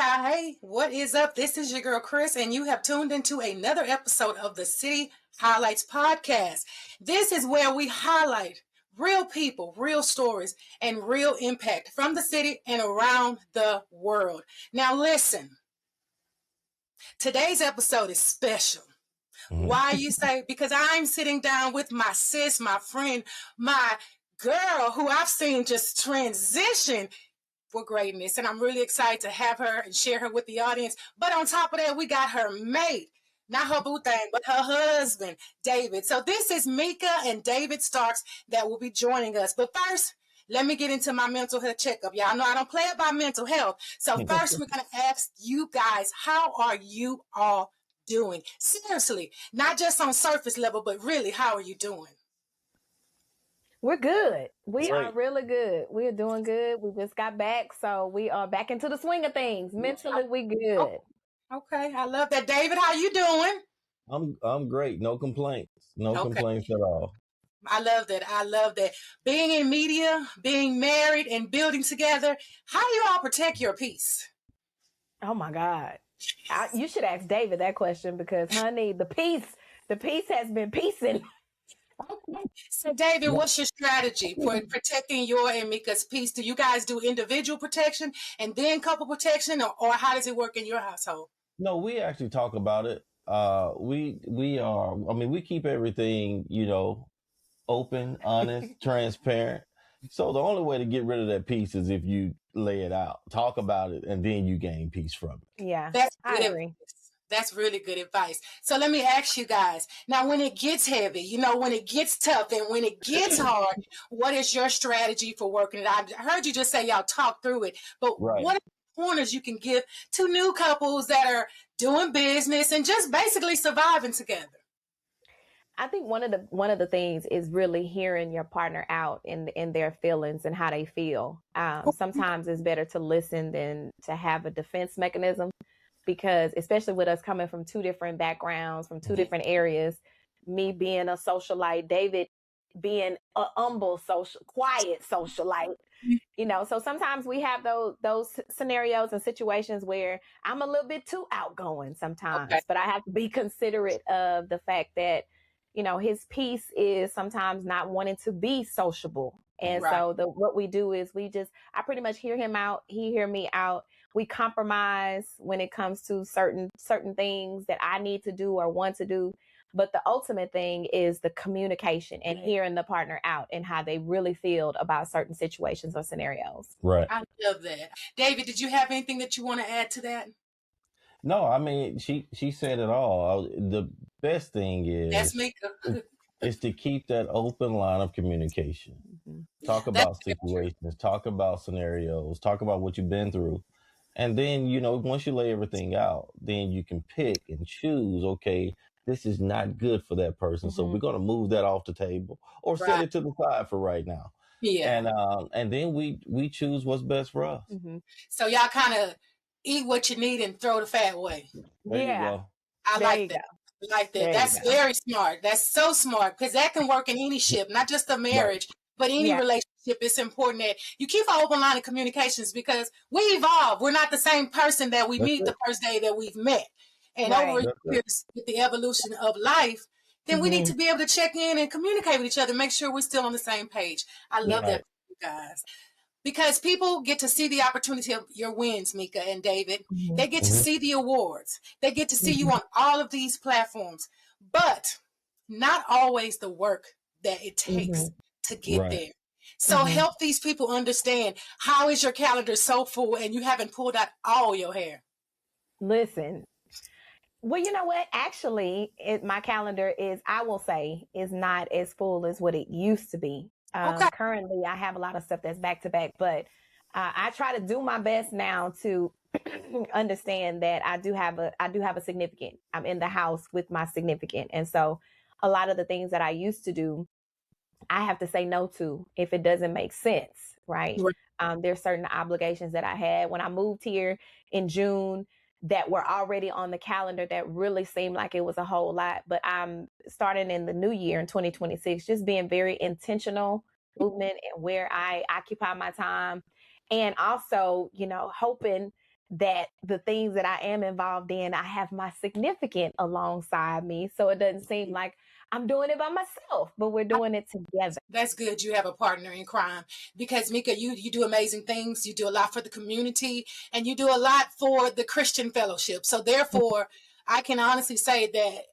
Hey, what is up? This is your girl, Kris, and you have tuned into another episode of the City Highlights Podcast. This is where we highlight real people, real stories, and real impact from the city and around the world. Now, listen, today's episode is special. Why, you say? Because I'm sitting down with my sis, my friend, my girl, who I've seen just transition for greatness. And I'm really excited to have her and share her with the audience. But on top of that, we got her mate, not her boo thing, but her husband, David. So this is Meka and David Starks that will be joining us. But first, let me get into my mental health checkup. Y'all know I don't play about mental health. So first, we're going to ask you guys, how are you all doing? Seriously, not just on surface level, but really, how are you doing? We're good. We are really good. We're doing good. We just got back, so we are back into the swing of things. Mentally, we good. Okay, I love that. David, how you doing? I'm great. No complaints. No complaints at all. I love that. I love that. Being in media, being married, and building together, how do you all protect your peace? Oh my God. You should ask David that question because, honey, the peace has been peacing. Okay. So, David, what's your strategy for protecting your and Meka's peace? Do you guys do individual protection and then couple protection, or how does it work in your household? No, we actually talk about it. We keep everything, open, honest, transparent. So the only way to get rid of that peace is if you lay it out, talk about it, and then you gain peace from it. Yeah, I agree. That's really good advice. So let me ask you guys, now when it gets heavy, when it gets tough and when it gets hard, what is your strategy for working it out? I heard you just say y'all talk through it, but what are the pointers you can give to new couples that are doing business and just basically surviving together? I think one of the things is really hearing your partner out in their feelings and how they feel. Sometimes it's better to listen than to have a defense mechanism. Because especially with us coming from two different backgrounds, from two different areas, me being a socialite, David being a humble quiet socialite, so sometimes we have those scenarios and situations where I'm a little bit too outgoing sometimes, but I have to be considerate of the fact that, his piece is sometimes not wanting to be sociable. And so what we do is I pretty much hear him out. He hear me out. We compromise when it comes to certain things that I need to do or want to do. But the ultimate thing is the communication and hearing the partner out and how they really feel about certain situations or scenarios. Right. I love that. David, did you have anything that you want to add to that? No, I mean, she said it all. The best thing is to keep that open line of communication. Talk about situations, talk about scenarios, talk about what you've been through. And then, once you lay everything out, then you can pick and choose, okay, this is not good for that person. So we're going to move that off the table or set it to the side for right now. Yeah. And then we choose what's best for us. So y'all kind of eat what you need and throw the fat away. There you go. I like that. That's very smart. That's so smart because that can work in any ship, not just a marriage, but any relationship. It's important that you keep an open line of communications because we evolve. We're not the same person that we meet the first day that we've met. And over years, with the evolution of life, then we need to be able to check in and communicate with each other, make sure we're still on the same page. I love that, guys. Because people get to see the opportunity of your wins, Meka and David. They get to see the awards. They get to see you on all of these platforms. But not always the work that it takes to get there. So help these people understand, how is your calendar so full and you haven't pulled out all your hair? Listen. Well, you know what? Actually, my calendar is not as full as what it used to be. Currently, I have a lot of stuff that's back to back, but I try to do my best now to understand that I do have a significant. I'm in the house with my significant, and so a lot of the things that I used to do, I have to say no to if it doesn't make sense, right? There's certain obligations that I had when I moved here in June that were already on the calendar that really seemed like it was a whole lot. But I'm starting in the new year in 2026, just being very intentional movement and where I occupy my time. And also, hoping that the things that I am involved in, I have my significant alongside me. So it doesn't seem like I'm doing it by myself, but we're doing it together. That's good. You have a partner in crime, because Meka, you do amazing things. You do a lot for the community, and you do a lot for the Christian fellowship. So therefore, I can honestly say that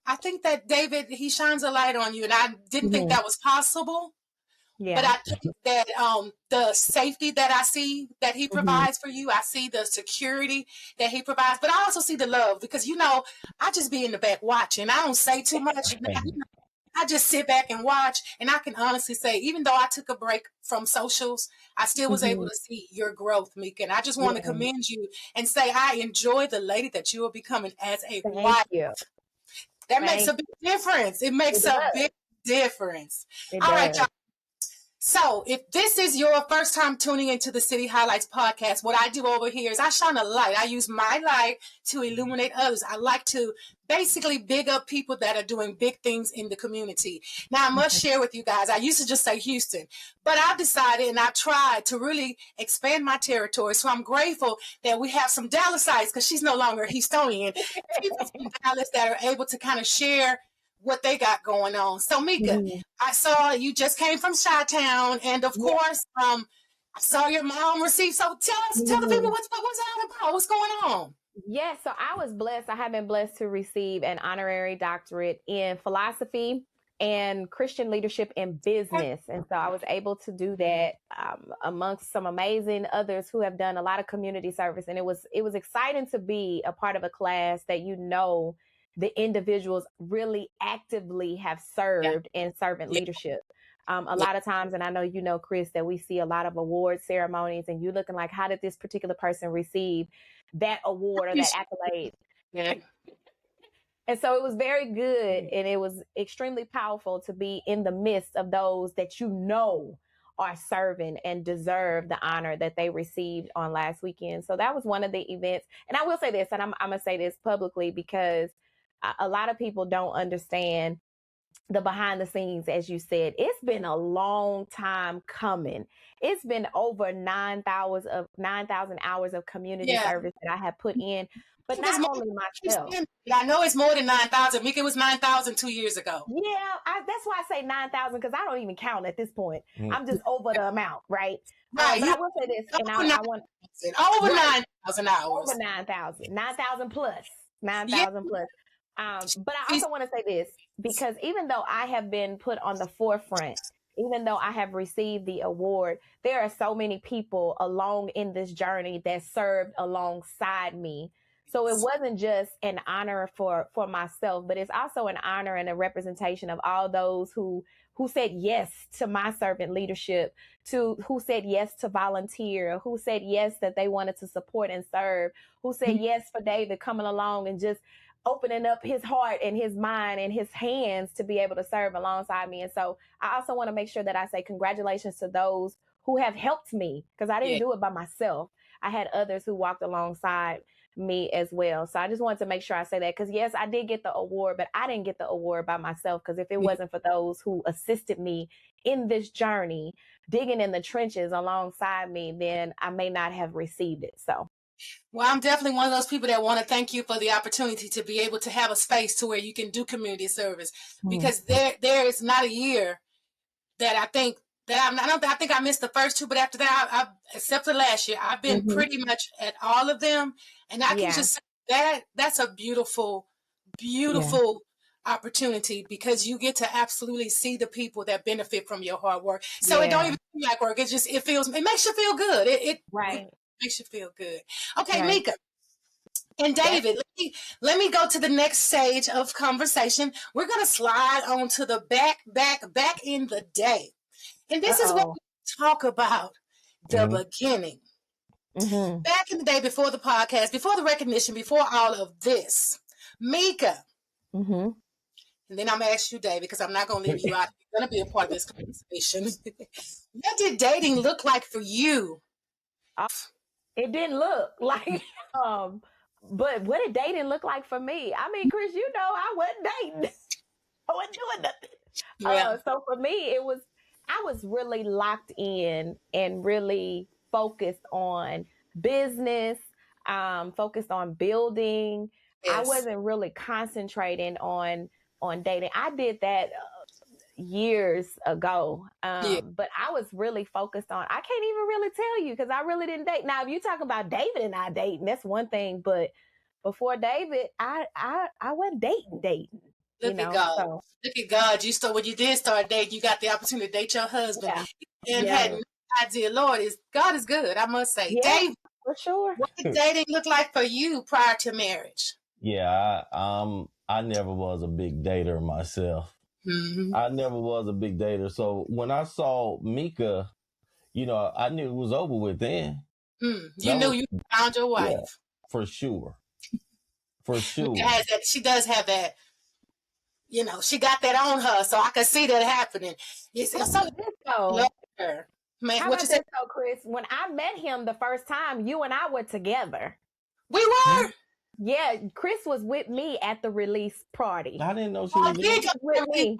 I think that David, he shines a light on you, and I didn't think that was possible. Yeah. But I think that the safety that I see that he provides for you, I see the security that he provides, but I also see the love, because, you know, I just be in the back watching. I don't say too much. I just sit back and watch, and I can honestly say, even though I took a break from socials, I still was able to see your growth, Meka. And I just want to commend you and say I enjoy the lady that you are becoming as a wife. That makes a big difference. It makes a big difference. All right, y'all. So if this is your first time tuning into the City Highlights podcast, what I do over here is I shine a light. I use my light to illuminate others. I like to basically big up people that are doing big things in the community. Now, I must share with you guys, I used to just say Houston, but I've decided and I tried to really expand my territory. So I'm grateful that we have some Dallasites, because she's no longer a Houstonian, people from Dallas that are able to kind of share what they got going on. So Meka, I saw you just came from Chi-Town, and of course, I saw your mom receive. So tell the people what's that about? What's going on? Yes, so I was blessed. I have been blessed to receive an honorary doctorate in philosophy and Christian leadership in business. And so I was able to do that amongst some amazing others who have done a lot of community service. And it was exciting to be a part of a class that, you know, the individuals really actively have served in servant leadership. A lot of times, and I know you know, Kris, that we see a lot of award ceremonies, and you looking like, how did this particular person receive that award or that accolade? And so it was very good, and it was extremely powerful to be in the midst of those that you know are serving and deserve the honor that they received on last weekend. So that was one of the events. And I will say this, and I'm going to say this publicly, because a lot of people don't understand the behind the scenes. As you said, it's been a long time coming. It's been over 9,000 hours of community service that I have put in, but not only myself. I know it's more than 9,000. Meka, it was 9,000 2 years ago. Yeah, that's why I say 9,000, because I don't even count at this point. I'm just over the amount, right? Right. But I will say this, and I want over 9,000 hours. Over 9,000 plus, 9,000 plus. But I also want to say this, because even though I have been put on the forefront, even though I have received the award, there are so many people along in this journey that served alongside me. So it wasn't just an honor for myself, but it's also an honor and a representation of all those who said yes to my servant leadership, who said yes to volunteer, who said yes that they wanted to support and serve, who said yes for David coming along and just opening up his heart and his mind and his hands to be able to serve alongside me. And so I also want to make sure that I say congratulations to those who have helped me, because I didn't do it by myself. I had others who walked alongside me as well. So I just wanted to make sure I say that, because yes, I did get the award, but I didn't get the award by myself, because if it wasn't for those who assisted me in this journey, digging in the trenches alongside me, then I may not have received it. So. Well, I'm definitely one of those people that want to thank you for the opportunity to be able to have a space to where you can do community service, because there is not a year that I think that I think I missed the first two, but after that, except for last year, I've been pretty much at all of them. And I can just say that's a beautiful, beautiful opportunity, because you get to absolutely see the people that benefit from your hard work. So it don't even feel like work. It makes you feel good. It makes you feel good. Okay, Meka and David, let me go to the next stage of conversation. We're going to slide on to the back in the day. And this is what we talk about, the beginning. Back in the day, before the podcast, before the recognition, before all of this, Meka. And then I'm going to ask you, David, because I'm not going to leave you out. You're going to be a part of this conversation. What did dating look like for you? It didn't look like, but what did dating look like for me? I mean, Kris, you know, I wasn't dating. I wasn't doing nothing. So for me, I was really locked in and really focused on business, focused on building. Yes. I wasn't really concentrating on dating. I did that years ago. But I was really focused on, I can't even really tell you because I really didn't date. Now, if you talk about David and I dating, that's one thing. But before David, I wasn't dating. Look at God. So. Look at God. When you did start dating, you got the opportunity to date your husband. Yeah. And had no idea. Lord, God is good, I must say. Yeah, David, for sure. What did dating look like for you prior to marriage? Yeah, I never was a big dater myself. Mm-hmm. I never was a big dater. So when I saw Meka, I knew it was over with then. You knew you found your wife. Yeah, for sure. For sure. She does have that, she got that on her, so I could see that happening. Love her. Man, how what you said, so Kris? When I met him the first time, you and I were together. We were. Yeah, Kris was with me at the release party. I didn't know she was with me.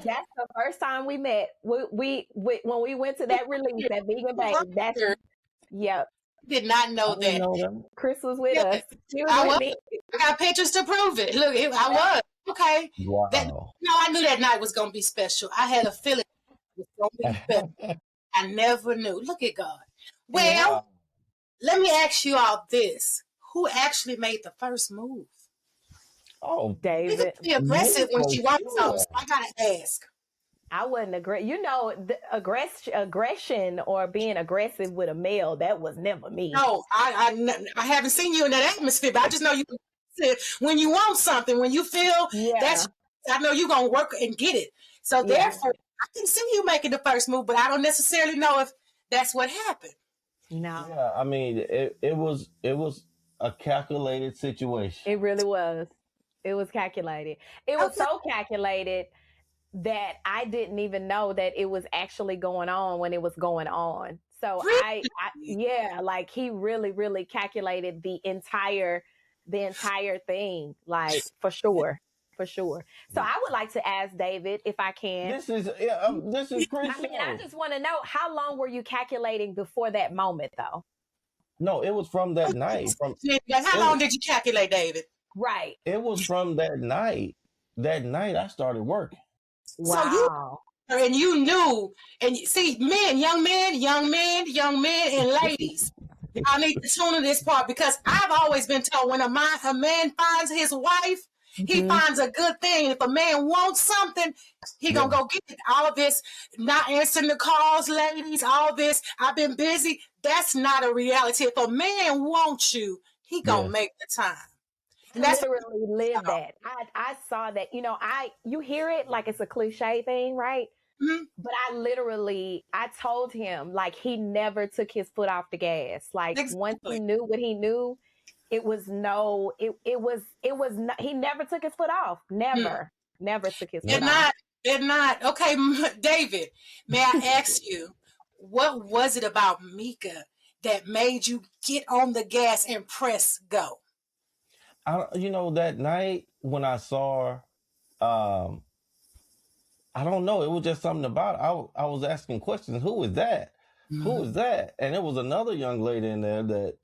That's the first time we met. We when we went to that release at Vegan Baby. Did not know that. Kris was with us. She was with me. I got pictures to prove it. Look, I was. Okay. Wow. I knew that night was going to be special. I had a feeling it was going to be special. I never knew. Look at God. Well, let me ask you all this. Who actually made the first move? Oh, David. You can be aggressive when she wants something. So I got to ask. I wasn't the aggression or being aggressive with a male, that was never me. No, I haven't seen you in that atmosphere, but I just know you when you want something, when you feel I know you're going to work and get it. So therefore, I can see you making the first move, but I don't necessarily know if that's what happened. No. Yeah, I mean, it was a calculated situation. It really was. It was calculated. It was so calculated that I didn't even know that it was actually going on when it was going on. So really? like he really, really calculated the entire thing, like for sure. So I would like to ask David, if I can. This is Kris. I just want to know, how long were you calculating before that moment, though? No, it was from that night. How long did you calculate, David? Right. It was from that night. That night I started working. Wow. So you knew, and see, young men, and ladies, y'all need to tune in this part, because I've always been told when a man finds his wife, he finds a good thing. If a man wants something, he gonna go get it. All of this, not answering the calls, ladies, all this, I've been busy. That's not a reality. If a man wants you, he gonna make the time. And that's literally live that. I saw that, you hear it like it's a cliche thing, right? Mm-hmm. But I told him, like, he never took his foot off the gas. Like, once he knew what he knew, he never took his foot off. Never took his foot off. They're not. Okay, David, may I ask you, what was it about Meka that made you get on the gas and press go? That night when I saw her, I don't know. It was just something about it. I was asking questions. Who is that? Mm-hmm. Who is that? And there was another young lady in there that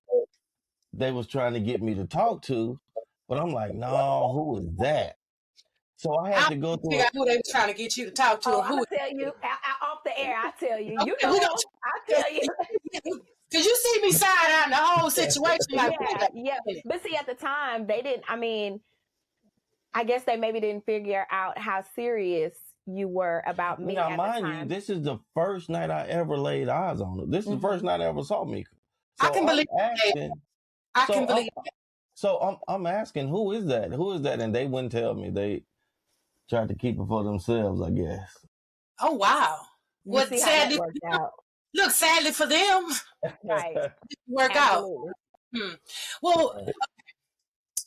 they was trying to get me to talk to, but I'm like, no, who is that? So I had to go through. Who they were trying to get you to talk to? I'll tell you off the air. I'll tell you. Okay, I'll tell you. Because you see me side out the whole situation. Yeah. But see, at the time, they didn't. I mean, I guess they maybe didn't figure out how serious you were about me. Now, mind you, this is the first night I ever laid eyes on her. This is the first night I ever saw Meka. So I can believe it. I can believe it. So I'm asking, who is that? Who is that? And they wouldn't tell me. They tried to keep it for themselves, I guess. Oh, wow. Well, sadly, look, sadly for them, right? Work out. Well,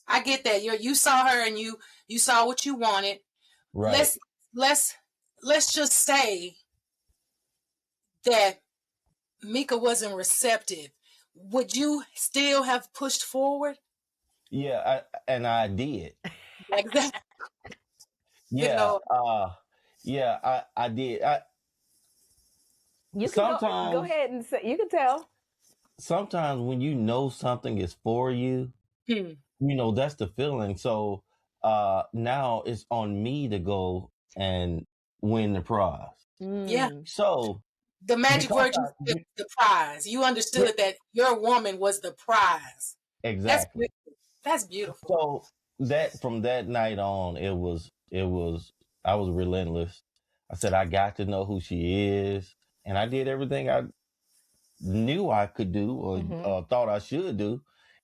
I get that. You saw her and you saw what you wanted. Right. Let's just say that Meka wasn't receptive. Would you still have pushed forward? Yeah, I did. Exactly. Yeah, I did. You can go ahead and say, you can tell. sometimes when you know something is for you, that's the feeling. So now it's on me to go and win the prize. Yeah. So the magic word, the prize. You understood that your woman was the prize. Exactly. That's beautiful. So that from that night on, I was relentless. I said, I got to know who she is. And I did everything I knew I could do or thought I should do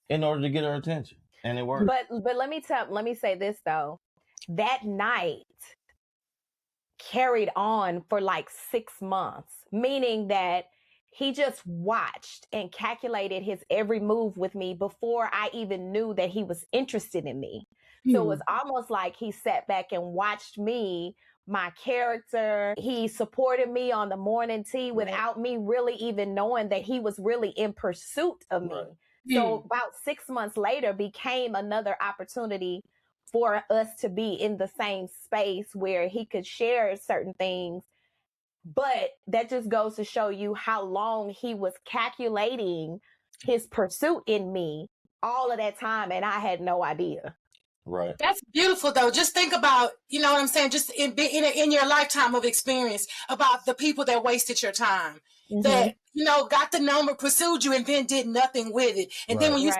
in order to get her attention. And it worked. But let me say this though. That night carried on for like 6 months, meaning that he just watched and calculated his every move with me before I even knew that he was interested in me. So it was almost like he sat back and watched me, my character. He supported me on the morning tea without me really even knowing that he was really in pursuit of me. So about 6 months later became another opportunity for us to be in the same space where he could share certain things. But that just goes to show you how long he was calculating his pursuit in me all of that time. And I had no idea. Right. That's beautiful, though. Just think about, you know what I'm saying? Just in your lifetime of experience about the people that wasted your time, that, got the number, pursued you, and then did nothing with it. And then when you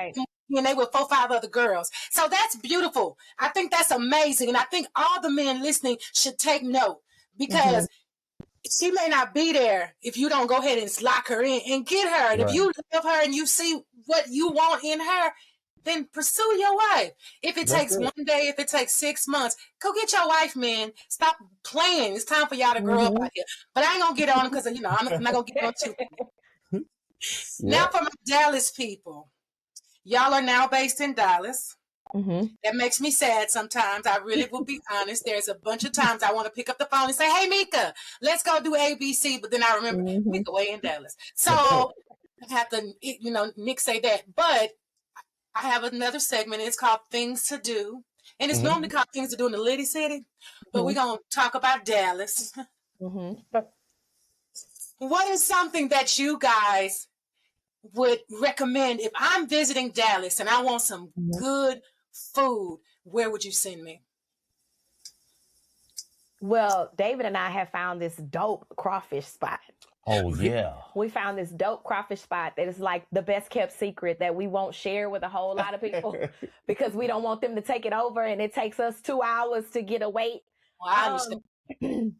when they were 4, 5 other girls. So that's beautiful. I think that's amazing. And I think all the men listening should take note, because she may not be there if you don't go ahead and lock her in and get her. And if you love her and you see what you want in her, then pursue your wife. If it takes 1 day, if it takes 6 months, go get your wife, man. Stop playing. It's time for y'all to grow up out here. But I ain't going to get on them because, I'm not going to get on too. Now for my Dallas people. Y'all are now based in Dallas. That makes me sad sometimes. I really will be honest. There's a bunch of times I want to pick up the phone and say, hey, Meka, let's go do ABC. But then I remember Meka way in Dallas. So I have to, Nick say that. But I have another segment. It's called Things to Do. And it's normally called Things to Do in the Liddy City. But we're going to talk about Dallas. What is something that you guys would recommend if I'm visiting Dallas and I want some good food? Where would you send me? Well, David and I have found this dope crawfish spot. Oh, yeah. We found this dope crawfish spot that is like the best kept secret that we won't share with a whole lot of people because we don't want them to take it over, and it takes us 2 hours to get a wait. Well, I understand.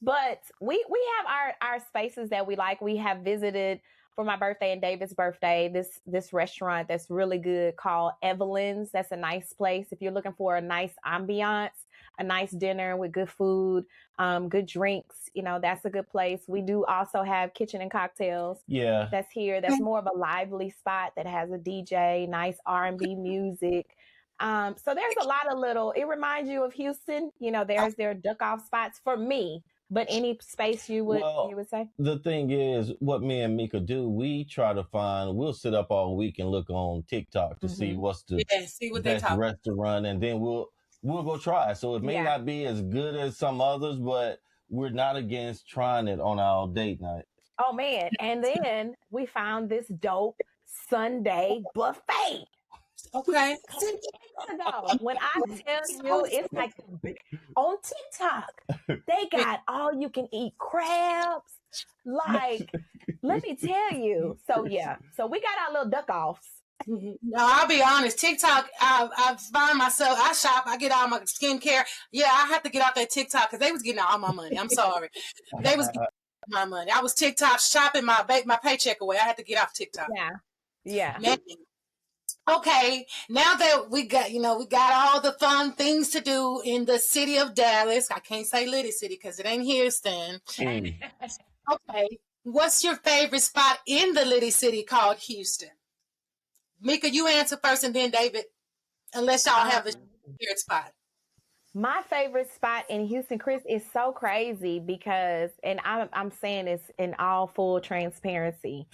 But we have our spaces that we like. We have visited for my birthday and David's birthday this restaurant that's really good called Evelyn's. That's a nice place if you're looking for a nice ambiance, a nice dinner with good food, good drinks. That's a good place. We do also have Kitchen and Cocktails. Yeah, that's here. That's more of a lively spot that has a DJ, nice R&B music. So there's a lot of it reminds you of Houston. There's their duck off spots for me. But any space you would say? The thing is, what me and Meka do, we try to we'll sit up all week and look on TikTok to see what's the best restaurant, and then we'll go try it. So it may not be as good as some others, but we're not against trying it on our date night. Oh, man. And then we found this dope Sunday buffet. Okay. When I tell you, it's like on TikTok, they got all you can eat crabs. Like, let me tell you. So we got our little duck offs. No, I'll be honest. TikTok, I find myself, I shop, I get all my skincare. Yeah, I have to get off that TikTok because they was getting all my money. I'm sorry. They was getting my money. I was TikTok shopping my paycheck away. I had to get off TikTok. Yeah. Man. Okay, now that we got all the fun things to do in the city of Dallas. I can't say Liddy City because it ain't Houston. Okay, what's your favorite spot in the Liddy City called Houston? Meka, you answer first, and then David, unless y'all have a favorite spot. My favorite spot in Houston, Kris, is so crazy because, and I'm saying this in all full transparency,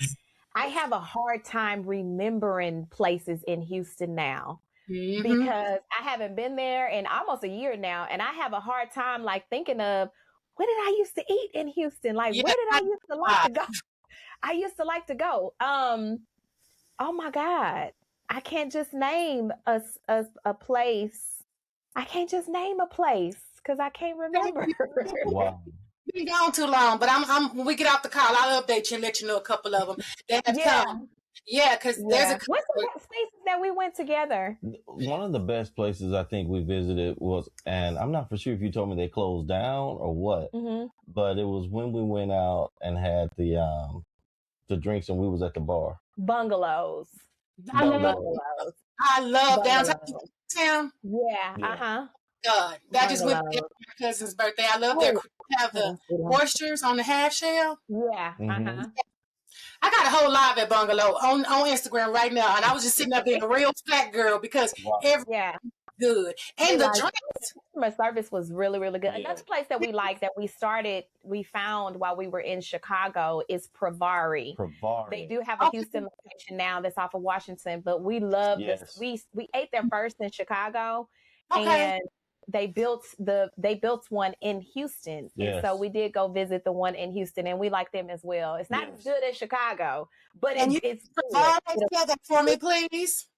I have a hard time remembering places in Houston now because I haven't been there in almost a year now. And I have a hard time thinking of, where did I used to eat in Houston? Where did I used to like to go? I used to like to go. Oh my God. I can't just name a place. I can't just name a place because I can't remember. Wow. Been gone too long, but I'm when we get off the call, I'll update you and let you know a couple of them that have come. Yeah, because there's a what's the places that we went together? One of the best places I think we visited was, and I'm not for sure if you told me they closed down or what, but it was when we went out and had the drinks and we was at the bar. Bungalows. I love downtown. Yeah. God, that just went to my cousin's birthday. I love their have the oysters on the half shell. Yeah. I got a whole live at Bungalow on Instagram right now, and I was just sitting up being a real fat girl because good. And the drinks. Customer service was really, really good. Another place that we like that we found while we were in Chicago is Pravari. They do have a Houston location now that's off of Washington, but we love this. We ate there first in Chicago, and they built one in Houston. And so we did go visit the one in Houston, and we like them as well. It's not as good as Chicago, but it's spell that for me, please.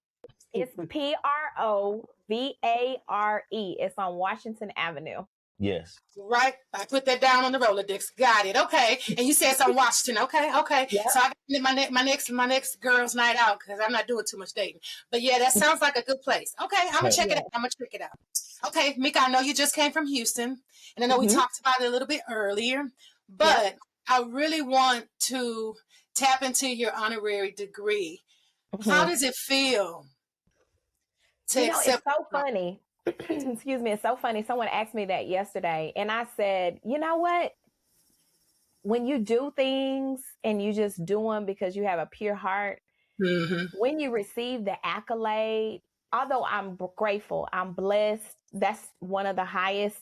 It's Provare. It's on Washington Avenue. Yes. Right. I put that down on the Rolodex. Got it. Okay. And you said it's on Washington. Okay. Yep. So I got my next girls' night out because I'm not doing too much dating. But yeah, that sounds like a good place. Okay. I'm gonna check it out. Okay, Meka, I know you just came from Houston, and I know we talked about it a little bit earlier, but I really want to tap into your honorary degree. How does it feel to accept? It's so funny. Excuse me. It's so funny. Someone asked me that yesterday, and I said, you know what? When you do things and you just do them because you have a pure heart, when you receive the accolade, although I'm grateful, I'm blessed, that's one of the highest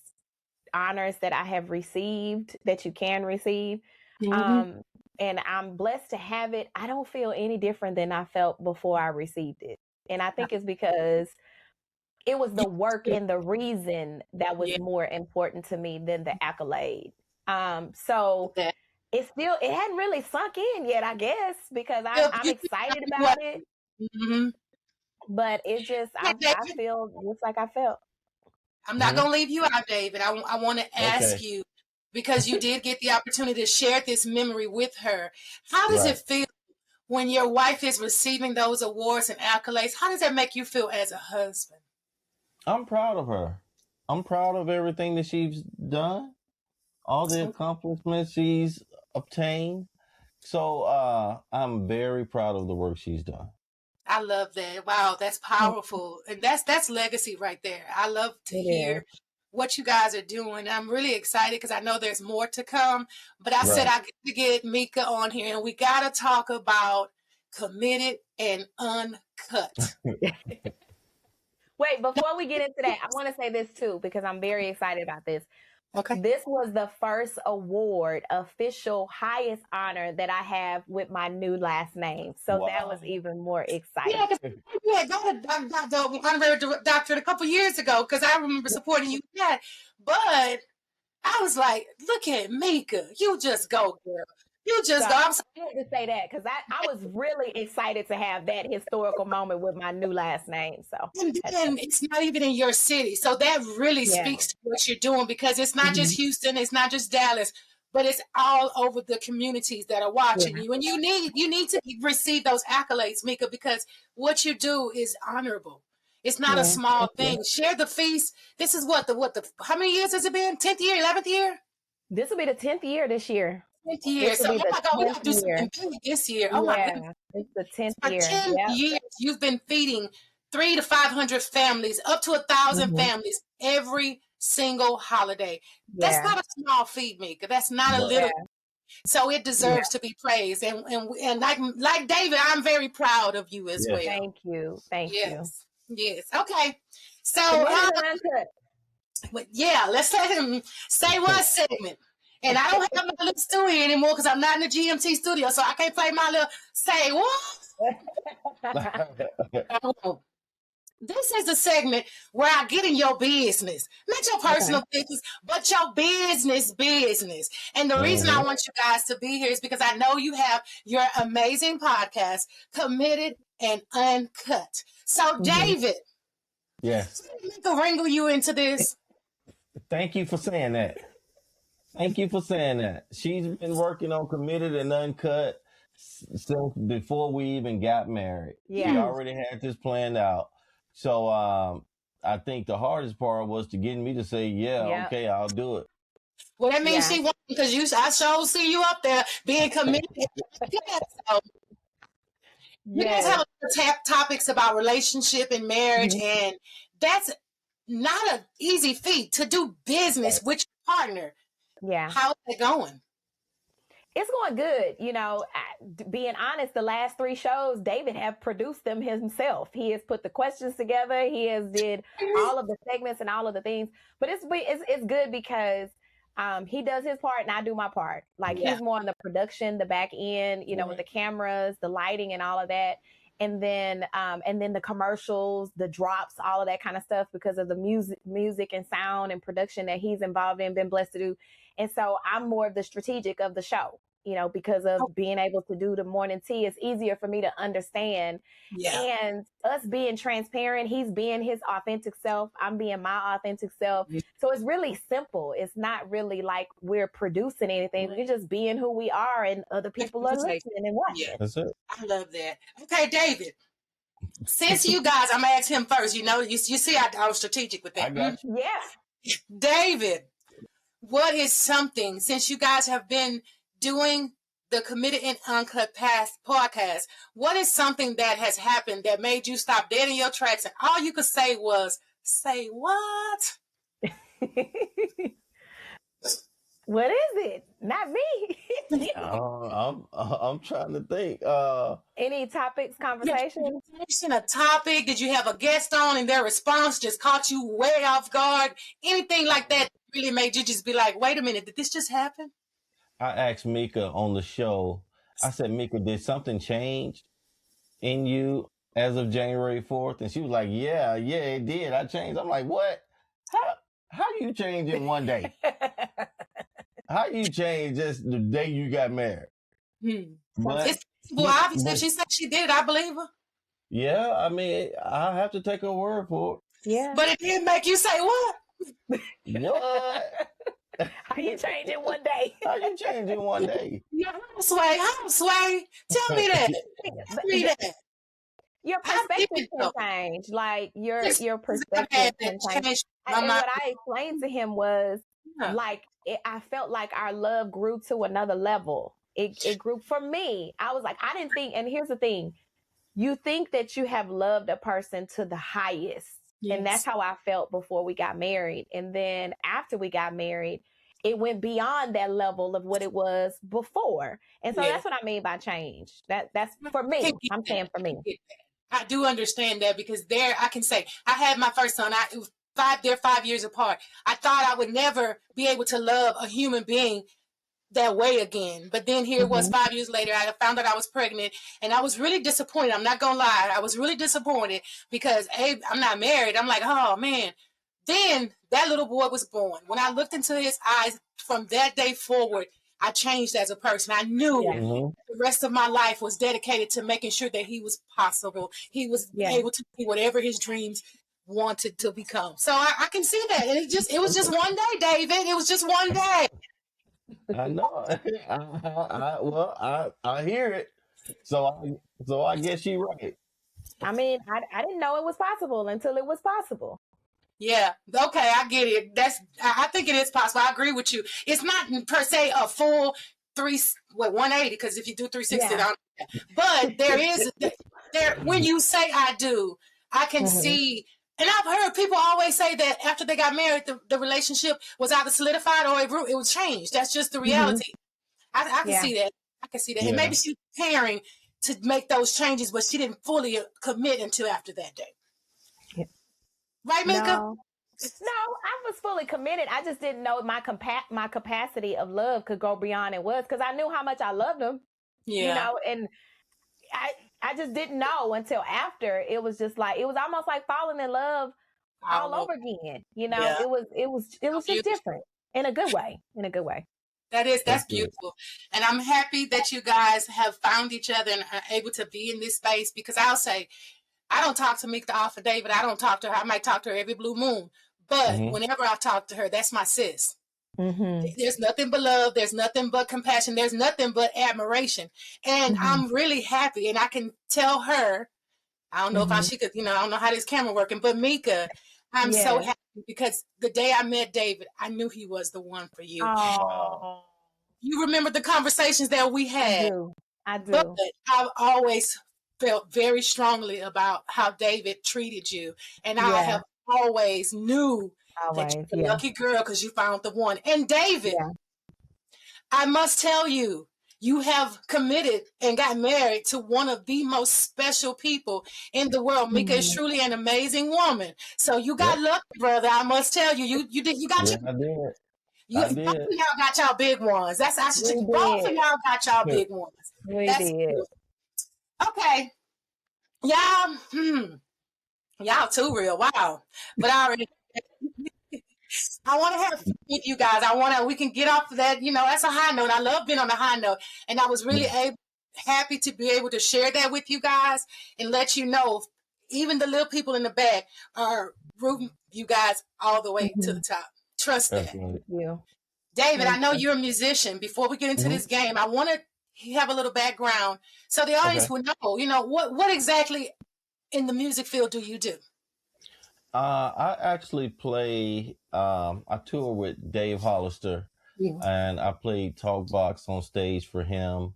honors that I have received that you can receive. And I'm blessed to have it. I don't feel any different than I felt before I received it. And I think it's because it was the work and the reason that was more important to me than the accolade. So it hadn't really sunk in yet, I guess, because I'm excited about it. But it just, I feel just like I felt. I'm not going to leave you out, David. I want to ask you, because you did get the opportunity to share this memory with her. How does it feel when your wife is receiving those awards and accolades? How does that make you feel as a husband? I'm proud of her. I'm proud of everything that she's done, all the accomplishments she's obtained. So I'm very proud of the work she's done. I love that. Wow, that's powerful. And that's legacy right there. I love to hear what you guys are doing. I'm really excited because I know there's more to come. But I said I got to get Meka on here, and we got to talk about Committed and Uncut. Wait, before we get into that, I want to say this too, because I'm very excited about this. Okay. This was the first award, official highest honor that I have with my new last name. So that was even more exciting. Yeah, I got the Honorary Doctorate a couple years ago because I remember supporting you with that. But I was like, look at Meka. You just go, girl. You just go. I'm sorry to say that because I was really excited to have that historical moment with my new last name. So and it's not even in your city. So that really speaks to what you're doing, because it's not just Houston, it's not just Dallas, but it's all over the communities that are watching you. And you need to receive those accolades, Meka, because what you do is honorable. It's not a small thing. Share the feast. This is how many years has it been? 10th year, 11th year? This will be the 10th year this year. 10th year. So, oh my God, we have to do something big this year. Oh my goodness. It's the 10th year. For 10 years, you've been feeding 300 to 500 families, up to 1,000 families every single holiday. That's not a small feed, Meka. That's not a little. So it deserves to be praised. And like David, I'm very proud of you as well. Thank you. Thank you. Yes. Okay. So, let's let him say one segment. And I don't have my little studio anymore because I'm not in the GMT studio, so I can't play my little say what. This is a segment where I get in your business, not your personal business, but your business. And the reason I want you guys to be here is because I know you have your amazing podcast, Committed and Uncut. So, David, yes, to wrangle you into this. Thank you for saying that. She's been working on Committed and Uncut since before we even got married. Yeah. She already had this planned out. So I think the hardest part was to get me to say, okay, I'll do it. Well, that means she won because I sure see you up there being committed. So, you guys have topics about relationship and marriage, and that's not an easy feat to do business with your partner. Yeah. How's it going? It's going good. You know, being honest, the last 3 shows, David have produced them himself. He has put the questions together. He has did all of the segments and all of the things. But it's good because he does his part and I do my part. Like he's more on the production, the back end, you know, with the cameras, the lighting and all of that. And then the commercials, the drops, all of that kind of stuff because of the music and sound and production that he's involved in, been blessed to do. And so I'm more of the strategic of the show, you know, because of being able to do the morning tea. It's easier for me to understand. And us being transparent, he's being his authentic self. I'm being my authentic self. So it's really simple. It's not really like we're producing anything. We're just being who we are and other people are listening and watching. Yeah, that's it. I love that. Okay, David. Since you guys, I'm going to ask him first. You know, you see I was strategic with that. I got you. Yeah. David, what is something, since you guys have been doing the Committed and Uncut podcast, what is something that has happened that made you stop dead in your tracks and all you could say was, say what? What is it? Not me. I'm trying to think. Any topics, conversation? A topic? Did you have a guest on and their response just caught you way off guard? Anything like that really made you just be like, wait a minute, did this just happen? I asked Meka on the show, I said, Meka, did something change in you as of January 4th? And she was like, yeah, it did. I changed. I'm like, what? How you change in one day? How you change just the day you got married? Obviously, if she said she did, I believe her. Yeah, I mean, I have to take her word for it. Yeah. But it didn't make you say what? What? How you change in one day? How you change in one day? How, Sway? Tell me that. Tell me that. Your perspective can change. Like your perspective can change. And what I explained to him was like I felt like our love grew to another level. It grew for me. I was like, I didn't think, and here's the thing. You think that you have loved a person to the highest. Yes. And that's how I felt before we got married. And then after we got married, it went beyond that level of what it was before. And so that's what I mean by change. That's for me. I'm saying for me. I do understand that because I can say I had my first son. They're 5 years apart. I thought I would never be able to love a human being that way again. But then here it was 5 years later, I found out I was pregnant and I was really disappointed. I'm not going to lie. I was really disappointed because I'm not married. I'm like, oh man. Then that little boy was born. When I looked into his eyes from that day forward, I changed as a person. I knew the rest of my life was dedicated to making sure that he was possible. He was able to be whatever his dreams wanted to become. So I can see that. And it was just one day, David. It was just one day. I know. I hear it. So I guess you're right. I mean, I didn't know it was possible until it was possible. Yeah. Okay, I get it. I think it is possible. I agree with you. It's not per se a full 180 because if you do 360, but there when you say I do, I can see. And I've heard people always say that after they got married, the relationship was either solidified or it was changed. That's just the reality. I can see that. I can see that. Yeah. And maybe she's preparing to make those changes, but she didn't fully commit until after that day. Yeah. Right, Meka? No, I was fully committed. I just didn't know my capacity of love could go beyond it was because I knew how much I loved him. Yeah. You know, and I just didn't know until after. It was just like, it was almost like falling in love all over again. You know, Yeah. it was just different in a good way. That's beautiful. And I'm happy that you guys have found each other and are able to be in this space, because I'll say, I don't talk to Meka off of David. I don't talk to her. I might talk to her every blue moon. But whenever I talk to her, that's my sis. There's nothing but love. There's nothing but compassion. There's nothing but admiration. And I'm really happy. And I can tell her, I don't know if she could, I don't know how this camera working, but Meka, I'm so happy, because the day I met David, I knew he was the one for you. Oh. You remember the conversations that we had? I do. But I've always felt very strongly about how David treated you. And I have always knew that you're a lucky girl because you found the one. And David, I must tell you, you have committed and got married to one of the most special people in the world. Meka is truly an amazing woman. So you got lucky, brother. I must tell you, you got both of y'all got y'all big ones. Both of y'all got y'all big ones. Cool. Okay. Y'all too real. Wow. But I want to have fun with you guys. We can get off of that. That's a high note. I love being on a high note. And I was really happy to be able to share that with you guys and let you know, even the little people in the back are rooting you guys all the way to the top. Trust that. Thank you. David, I know you're a musician. Before we get into this game, I want to have a little background so the audience will know, what exactly in the music field do you do? I actually play, I tour with Dave Hollister, and I played talk box on stage for him.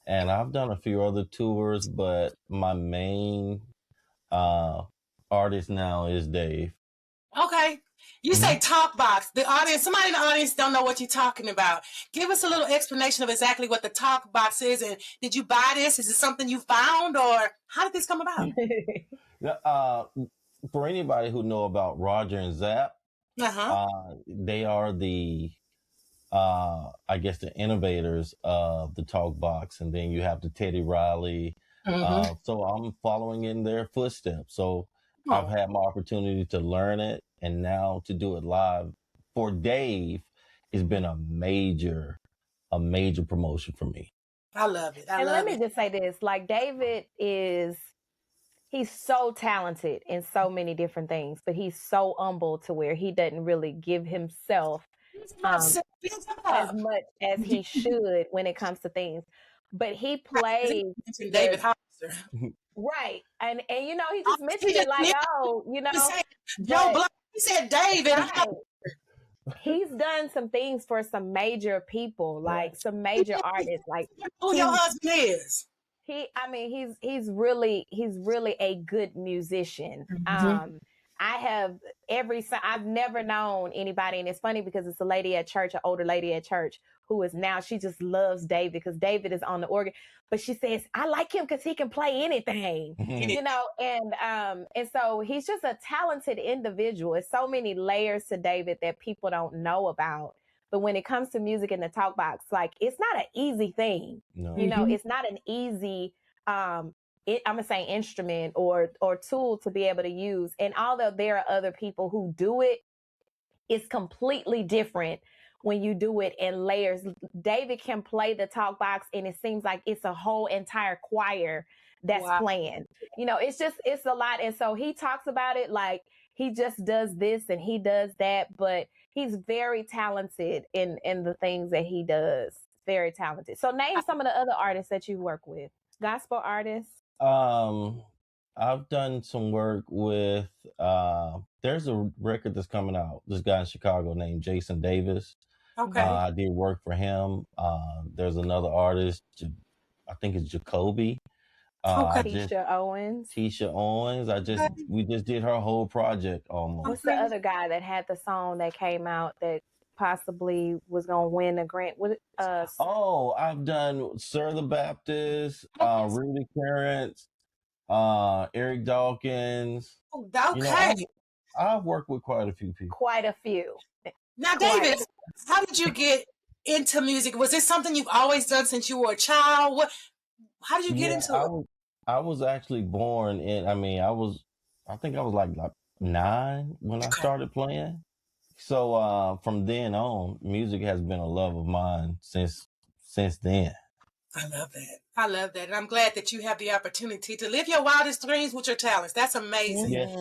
And I've done a few other tours, but my main artist now is Dave. Okay. You say talk box. Somebody in the audience don't know what you're talking about. Give us a little explanation of exactly what the talk box is. And did you buy this? Is it something you found, or how did this come about? For anybody who know about Roger and Zapp, they are the, I guess, the innovators of the talk box. And then you have the Teddy Riley. So I'm following in their footsteps. So I've had my opportunity to learn it, and now to do it live for Dave has been a major promotion for me. I love it. Let me just say this, like, David he's so talented in so many different things, but he's so humble to where he doesn't really give himself as much as he should when it comes to things. But he plays David Hollister. Right. And he just mentioned it like, Joe Block. He said David. Right. He's done some things for some major people, like some major artists. Like, who your husband is? He's really a good musician. I've never known anybody, and it's funny because it's a lady at church, an older lady at church, who is now, she just loves David because David is on the organ, but she says, I like him because he can play anything, and so he's just a talented individual. It's so many layers to David that people don't know about. But when it comes to music in the talk box, like, it's not an easy thing. No. It's not an easy, I'm going to say, instrument or tool to be able to use. And although there are other people who do it, it's completely different when you do it in layers. David can play the talk box, and it seems like it's a whole entire choir that's playing. It's a lot. And so he talks about it like he just does this and he does that, but he's very talented in the things that he does. Very talented. So name some of the other artists that you work with. Gospel artists. I've done some work with, there's a record that's coming out. This guy in Chicago named Jason Davis. Okay. I did work for him. There's another artist, I think it's Jacoby. Tisha Owens. We just did her whole project almost. What's the other guy that had the song that came out that possibly was going to win a grant? I've done Sir the Baptist, Rudy Carrance, Eric Dawkins. Okay. I've worked with quite a few people. Quite a few. Now, David, how did you get into music? Was this something you've always done since you were a child? How did you get into it? I was actually born in, I think I was like 9 when I started playing. So from then on, music has been a love of mine since then. I love that. I love that. And I'm glad that you have the opportunity to live your wildest dreams with your talents. That's amazing. Yes.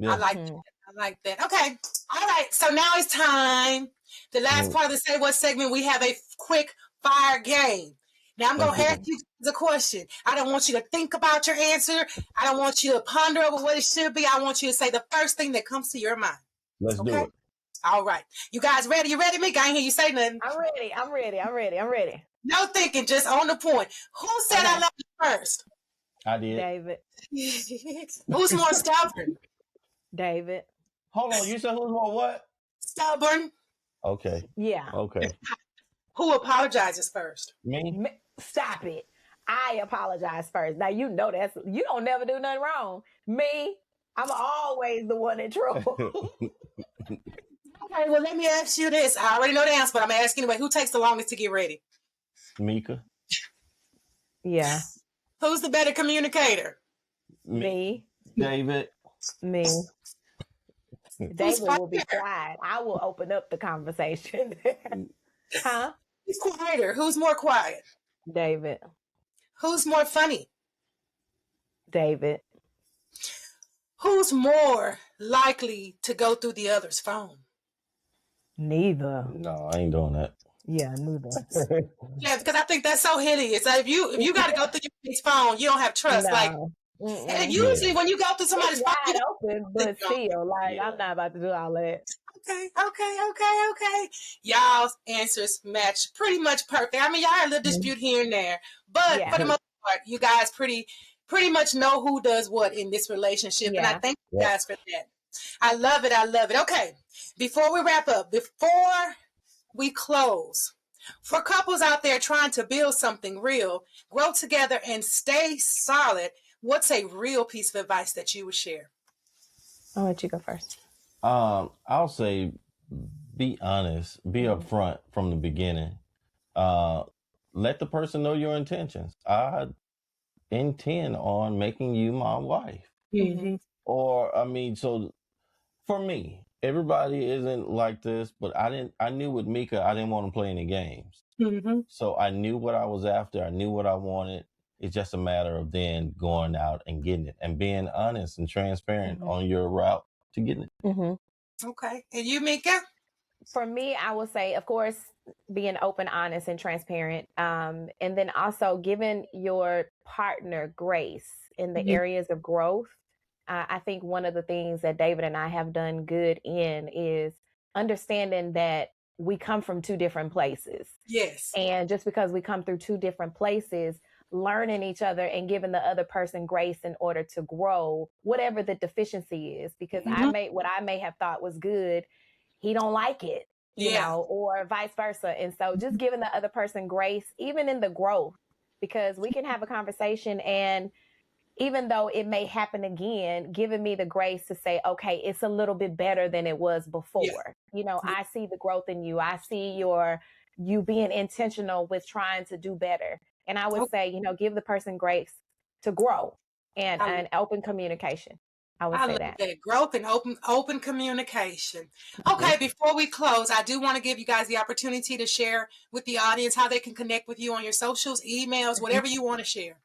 I like that. I like that. Okay. All right. So now it's time. The last part of the Say What segment, we have a quick fire game. Now I'm going to ask you the question. I don't want you to think about your answer. I don't want you to ponder over what it should be. I want you to say the first thing that comes to your mind. Let's do it. All right. You guys ready? You ready, Meka? I ain't hear you say nothing. I'm ready. No thinking, just on the point. Who said I love you first? I did. David. Who's more stubborn? David. Hold on. You said who's more what? Stubborn. Okay. Yeah. Okay. Who apologizes first? Me. Stop it. I apologize first. Now, you know you don't never do nothing wrong. Me, I'm always the one in trouble. Okay, well, let me ask you this. I already know the answer, but I'm asking anyway. Who takes the longest to get ready? Meka. Yeah. Who's the better communicator? Me. David. Me. David will be quiet. I will open up the conversation. Huh? Who's quieter? Who's more quiet? David. Who's more funny? David. Who's more likely to go through the other's phone? Neither. No, I ain't doing that. Yeah, neither. Yeah, because I think that's so hideous. Like, if you got to go through your phone, you don't have trust. No. Like, and usually when you go through somebody's phone, wide open, but still, like, I'm not about to do all that. Okay. Y'all's answers match pretty much perfect. I mean, y'all had a little dispute here and there, but for the most part, you guys pretty much know who does what in this relationship, and I thank you guys for that. I love it. Okay, before we wrap up, before we close, for couples out there trying to build something real, grow together, and stay solid, what's a real piece of advice that you would share? I'll let you go first. I'll say be honest, be upfront from the beginning. Let the person know your intentions. I intend on making you my wife. Mm-hmm. So for me, everybody isn't like this, but I knew with Meka, I didn't want to play any games. Mm-hmm. So I knew what I was after. I knew what I wanted. It's just a matter of then going out and getting it and being honest and transparent on your route to getting it. Mm-hmm. Okay. And you, Meka? For me, I would say, of course, being open, honest, and transparent. And then also giving your partner grace in the areas of growth. I think one of the things that David and I have done good in is understanding that we come from two different places. Yes. And just because we come through two different places, learning each other and giving the other person grace in order to grow, whatever the deficiency is, because what I may have thought was good, he don't like it, you know, or vice versa. And so just giving the other person grace, even in the growth, because we can have a conversation and even though it may happen again, giving me the grace to say, okay, it's a little bit better than it was before. Yeah. You know, I see the growth in you. I see you being intentional with trying to do better. And I would say, you know, give the person grace to grow and open communication. I would say that. Growth and open communication. Okay, before we close, I do want to give you guys the opportunity to share with the audience how they can connect with you on your socials, emails, whatever you want to share.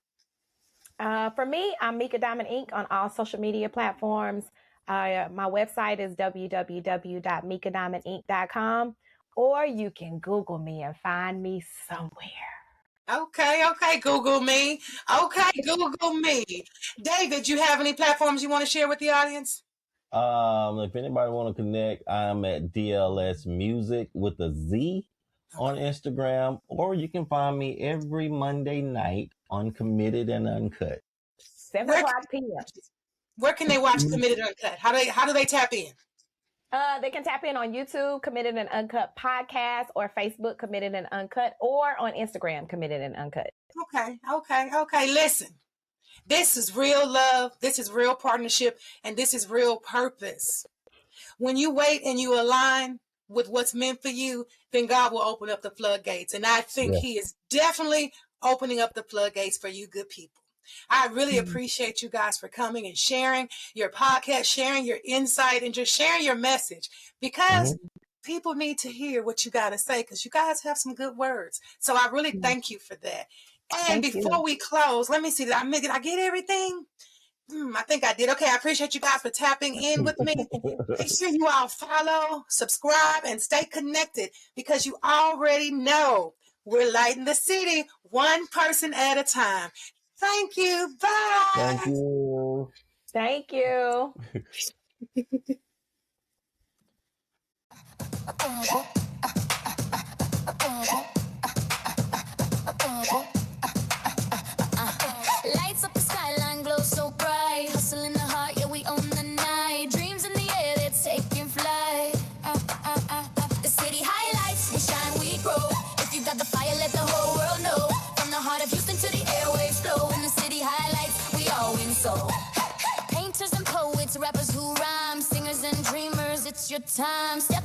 For me, I'm Meka Diamond Inc. on all social media platforms. My website is www.mekadiamondinc.com, or you can Google me and find me somewhere. Okay, Google me. Google me. David, you have any platforms you want to share with the audience? If anybody want to connect, I'm at DLS Music with a Z on Instagram, or you can find me every Monday night on Committed and Uncut. 7:00 p.m. Where can they watch Committed and Uncut? How do they tap in? They can tap in on YouTube, Committed and Uncut Podcast, or Facebook, Committed and Uncut, or on Instagram, Committed and Uncut. Okay. Listen, this is real love, this is real partnership, and this is real purpose. When you wait and you align with what's meant for you, then God will open up the floodgates. And I think He is definitely opening up the floodgates for you good people. I really appreciate you guys for coming and sharing your podcast, sharing your insight, and just sharing your message, because people need to hear what you got to say, because you guys have some good words. So I really thank you for that. And before we close, let me see, did I get everything? I think I did. Okay, I appreciate you guys for tapping in with me. Make sure you all follow, subscribe, and stay connected, because you already know we're lighting the city one person at a time. Thank you. Bye. Thank you. Thank you. Lights up the skyline, glow so bright. Hustle in the heart, yeah, we own the night. Dreams in the air, they're taking flight. The city highlights, we shine, we grow. If you got the fire, let the whole world know. From the heart of Houston to the airwaves flow. In the city highlights, we all win so. Painters and poets, rappers who rhyme, singers and dreamers, it's your time. Step